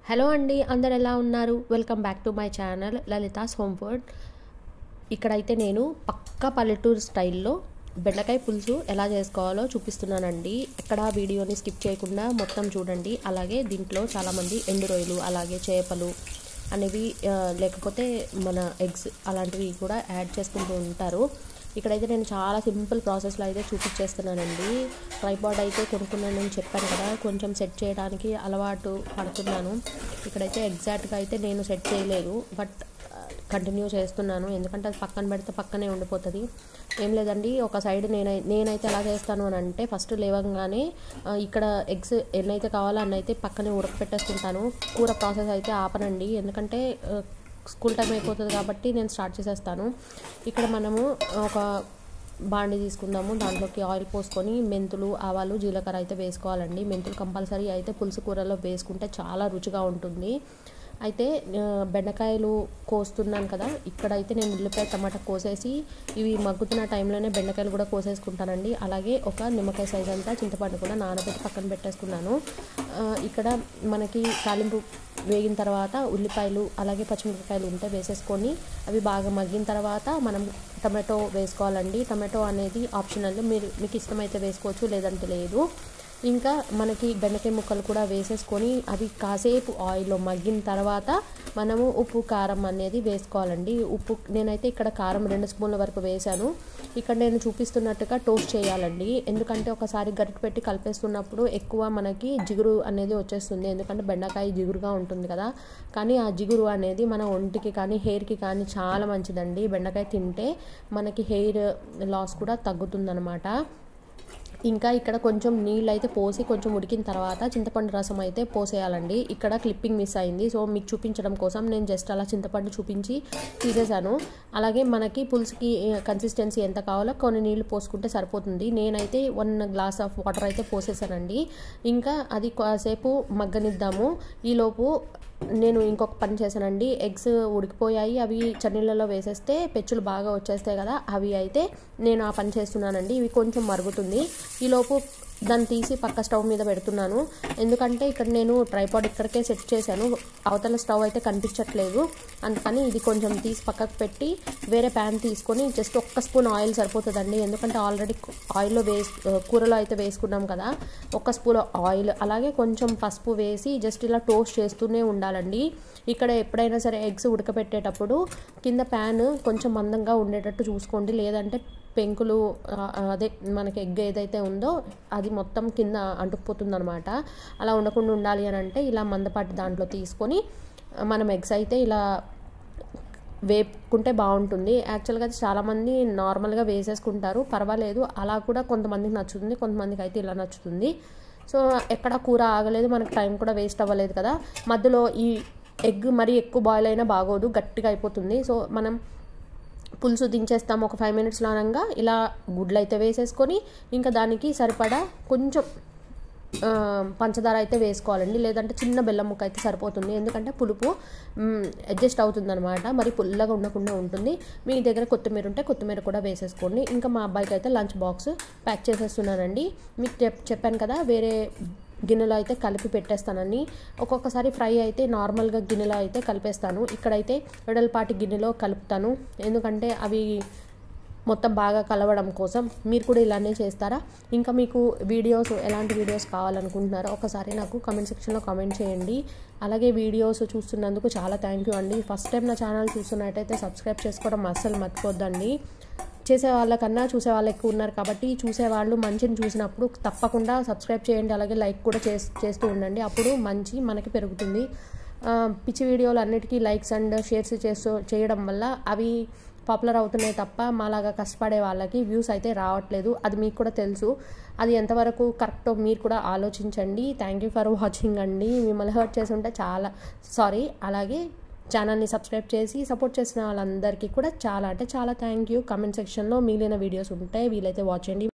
Hello అండి, అందరు ఎలా ఉన్నారు? Welcome back to my channel Lalitha's home food. ఇక్కడైతే నేను పక్కా పల్లెటూరు స్టైల్లో బెండకాయ పులుసు ఎలా చేసుకోవాలో చూపిస్తున్నానండి. ఎక్కడ వీడియోని స్కిప్ చేయకుండా మొత్తం చూడండి. అలాగే దీంట్లో చాలామంది ఎండు రొయ్యలు అలాగే చేపలు అనేవి లేకపోతే మన ఎగ్స్ అలాంటివి కూడా యాడ్ చేసుకుంటూ ఉంటారు. ఇక్కడైతే నేను చాలా సింపుల్ ప్రాసెస్లో అయితే చూపించేస్తున్నానండి. ట్రైపాడ్ అయితే కొనుక్కున్నానని చెప్పాను కదా, కొంచెం సెట్ చేయడానికి అలవాటు పడుతున్నాను. ఇక్కడైతే ఎగ్జాక్ట్గా అయితే నేను సెట్ చేయలేదు, బట్ కంటిన్యూ చేస్తున్నాను. ఎందుకంటే అది పక్కన పెడితే పక్కనే ఉండిపోతుంది. ఏం లేదండి, ఒక సైడ్ నేనైతే ఎలా చేస్తాను అని అంటే, ఫస్ట్ లేవగానే ఇక్కడ ఎగ్స్ ఎన్నైతే కావాలో అన్నైతే పక్కనే ఉడకపెట్టేసుకుంటాను. కూర ప్రాసెస్ అయితే ఆపనండి, ఎందుకంటే స్కూల్ టైం అయిపోతుంది కాబట్టి నేను స్టార్ట్ చేసేస్తాను. ఇక్కడ మనము ఒక బాండి తీసుకుందాము. దాంట్లోకి ఆయిల్ పోసుకొని మెంతులు, ఆవాలు, జీలకర్ర అయితే వేసుకోవాలండి. మెంతులు కంపల్సరీ అయితే పులుసు కూరలో వేసుకుంటే చాలా రుచిగా ఉంటుంది. అయితే బెండకాయలు కోస్తున్నాను కదా, ఇక్కడైతే నేను ఉల్లిపాయ టమాటా కోసేసి ఇవి మగ్గుతున్న టైంలోనే బెండకాయలు కూడా కోసేసుకుంటానండి. అలాగే ఒక నిమ్మకాయ సైజ్ అంతా చింతపండు కూడా నానబెట్టి పక్కన పెట్టేసుకున్నాను. ఇక్కడ మనకి తాలింపు వేగిన తర్వాత ఉల్లిపాయలు అలాగే పచ్చిమిరపకాయలు ఉంటే వేసేసుకొని అవి బాగా మగ్గిన తర్వాత మనం టమాటో వేసుకోవాలండి. టమాటో అనేది ఆప్షనల్, మీకు ఇష్టమైతే వేసుకోవచ్చు, లేదంటే లేదు. ఇంకా మనకి బెండకాయ ముక్కలు కూడా వేసేసుకొని అవి కాసేపు ఆయిల్లో మగ్గిన తర్వాత మనము ఉప్పు కారం అనేది వేసుకోవాలండి. ఉప్పు నేనైతే ఇక్కడ కారం 2 స్పూన్ల వరకు వేసాను. ఇక్కడ నేను చూపిస్తున్నట్టుగా టోస్ట్ చేయాలండి, ఎందుకంటే ఒకసారి గరిటె పెట్టి కలిపేస్తున్నప్పుడు ఎక్కువ మనకి జిగురు అనేది వచ్చేస్తుంది. ఎందుకంటే బెండకాయ జిగురుగా ఉంటుంది కదా, కానీ ఆ జిగురు అనేది మన ఒంటికి కానీ హెయిర్కి కానీ చాలా మంచిదండి. బెండకాయ తింటే మనకి హెయిర్ లాస్ కూడా తగ్గుతుందన్నమాట. ఇంకా ఇక్కడ కొంచెం నీళ్ళు అయితే పోసి కొంచెం ఉడికిన తర్వాత చింతపండు రసం అయితే పోసేయాలండి. ఇక్కడ క్లిప్పింగ్ మిస్ అయింది, సో మీకు చూపించడం కోసం నేను జస్ట్ అలా చింతపండు చూపించి తీసేసాను. అలాగే మనకి పులుసుకి కన్సిస్టెన్సీ ఎంత కావాలో కొన్ని నీళ్లు పోసుకుంటే సరిపోతుంది. నేనైతే 1 గ్లాస్ ఆఫ్ వాటర్ అయితే పోసేసానండి. ఇంకా అది కాసేపు మగ్గనిద్దాము. ఈలోపు నేను ఇంకొక పని చేశానండి. ఎగ్స్ ఉడికిపోయాయి, అవి చన్నీళ్ళలో వేసేస్తే పెచ్చులు బాగా వచ్చేస్తాయి కదా, అవి అయితే నేను ఆ పని చేస్తున్నానండి. ఇవి కొంచెం మరుగుతుంది. ఈలోపు దాన్ని తీసి పక్క స్టవ్ మీద పెడుతున్నాను, ఎందుకంటే ఇక్కడ నేను ట్రైపాడ్ ఇక్కడికే సెట్ చేశాను, అవతల స్టవ్ అయితే కనిపించట్లేదు. అందుకని ఇది కొంచెం తీసి పక్కకు పెట్టి వేరే ప్యాన్ తీసుకొని జస్ట్ 1 స్పూన్ ఆయిల్ సరిపోతుందండి. ఎందుకంటే ఆల్రెడీ ఆయిల్లో కూరలో అయితే వేసుకున్నాం కదా, 1 స్పూన్ ఆయిల్ అలాగే కొంచెం పసుపు వేసి జస్ట్ ఇలా టోస్ట్ చేస్తూనే ఉండాలండి. ఇక్కడ ఎప్పుడైనా సరే ఎగ్స్ ఉడకపెట్టేటప్పుడు కింద ప్యాన్ కొంచెం మందంగా ఉండేటట్టు చూసుకోండి, లేదంటే పెంకులు అదే మనకి ఎగ్ ఏదైతే ఉందో అది మొత్తం కింద అంటుకుపోతుంది అనమాట. అలా ఉండకుండా ఉండాలి అని అంటే ఇలా మందపాటి దాంట్లో తీసుకొని మనం ఎగ్స్ అయితే ఇలా వేపుకుంటే బాగుంటుంది. యాక్చువల్గా చాలామంది నార్మల్గా వేసేసుకుంటారు, పర్వాలేదు, అలా కూడా కొంతమందికి నచ్చుతుంది, కొంతమందికి అయితే ఇలా నచ్చుతుంది. సో ఎక్కడ కూర ఆగలేదు, మనకు టైం కూడా వేస్ట్ అవ్వలేదు కదా. మధ్యలో ఈ ఎగ్ మరీ ఎక్కువ బాయిల్ అయినా బాగోదు, గట్టిగా అయిపోతుంది. సో మనం పులుసు దించేస్తాము ఒక 5 మినిట్స్లో అనగా ఇలా గుడ్లు అయితే వేసేసుకొని ఇంకా దానికి సరిపడా కొంచెం పంచదార అయితే వేసుకోవాలండి, లేదంటే చిన్న బెల్లం ముక్క అయితే సరిపోతుంది. ఎందుకంటే పులుపు అడ్జస్ట్ అవుతుంది అనమాట, మరి పుల్లగా ఉండకుండా ఉంటుంది. మీ దగ్గర కొత్తిమీర ఉంటే కొత్తిమీర కూడా వేసేసుకోండి. ఇంకా మా అబ్బాయికి అయితే లంచ్ బాక్స్ ప్యాక్ చేసేస్తున్నానండి. మీకు చెప్పాను కదా, వేరే గిన్నెలో అయితే కలిపి పెట్టేస్తానని. ఒక్కొక్కసారి ఫ్రై అయితే నార్మల్గా గిన్నెలో అయితే కలిపేస్తాను, ఇక్కడైతే వెడల్పాటి గిన్నెలో కలుపుతాను, ఎందుకంటే అవి మొత్తం బాగా కలవడం కోసం. మీరు కూడా ఇలానే చేస్తారా? ఇంకా మీకు వీడియోస్ ఎలాంటి వీడియోస్ కావాలనుకుంటున్నారో ఒకసారి నాకు కామెంట్ సెక్షన్లో కామెంట్ చేయండి. అలాగే వీడియోస్ చూస్తున్నందుకు చాలా థ్యాంక్ యూ అండి. ఫస్ట్ టైం నా ఛానల్ చూస్తున్నట్టయితే సబ్స్క్రైబ్ చేసుకోవడం అస్సలు మర్చిపోద్దండి. చేసే వాళ్ళకన్నా చూసే వాళ్ళు ఎక్కువ ఉన్నారు కాబట్టి చూసేవాళ్ళు మంచిని చూసినప్పుడు తప్పకుండా సబ్స్క్రైబ్ చేయండి. అలాగే లైక్ కూడా చేస్తూ ఉండండి, అప్పుడు మంచి మనకి పెరుగుతుంది. పిచ్చి వీడియోలు అన్నిటికీ లైక్స్ అండ్ షేర్స్ చేయడం వల్ల అవి పాపులర్ అవుతున్నాయి తప్ప మాలాగా కష్టపడే వాళ్ళకి వ్యూస్ అయితే రావట్లేదు. అది మీకు కూడా తెలుసు, అది ఎంతవరకు కరెక్టో మీరు కూడా ఆలోచించండి. థ్యాంక్ యూ ఫర్ వాచింగ్ అండి. మిమ్మల్ని హర్ట్ చేసి ఉంటే చాలా సారీ. అలాగే ఛానల్ని సబ్స్క్రైబ్ చేసి సపోర్ట్ చేసిన వాళ్ళందరికీ కూడా చాలా అంటే చాలా థ్యాంక్ యూ. కామెంట్ సెక్షన్లో మిగిలిన వీడియోస్ ఉంటే వీలైతే వాచ్ చేయండి.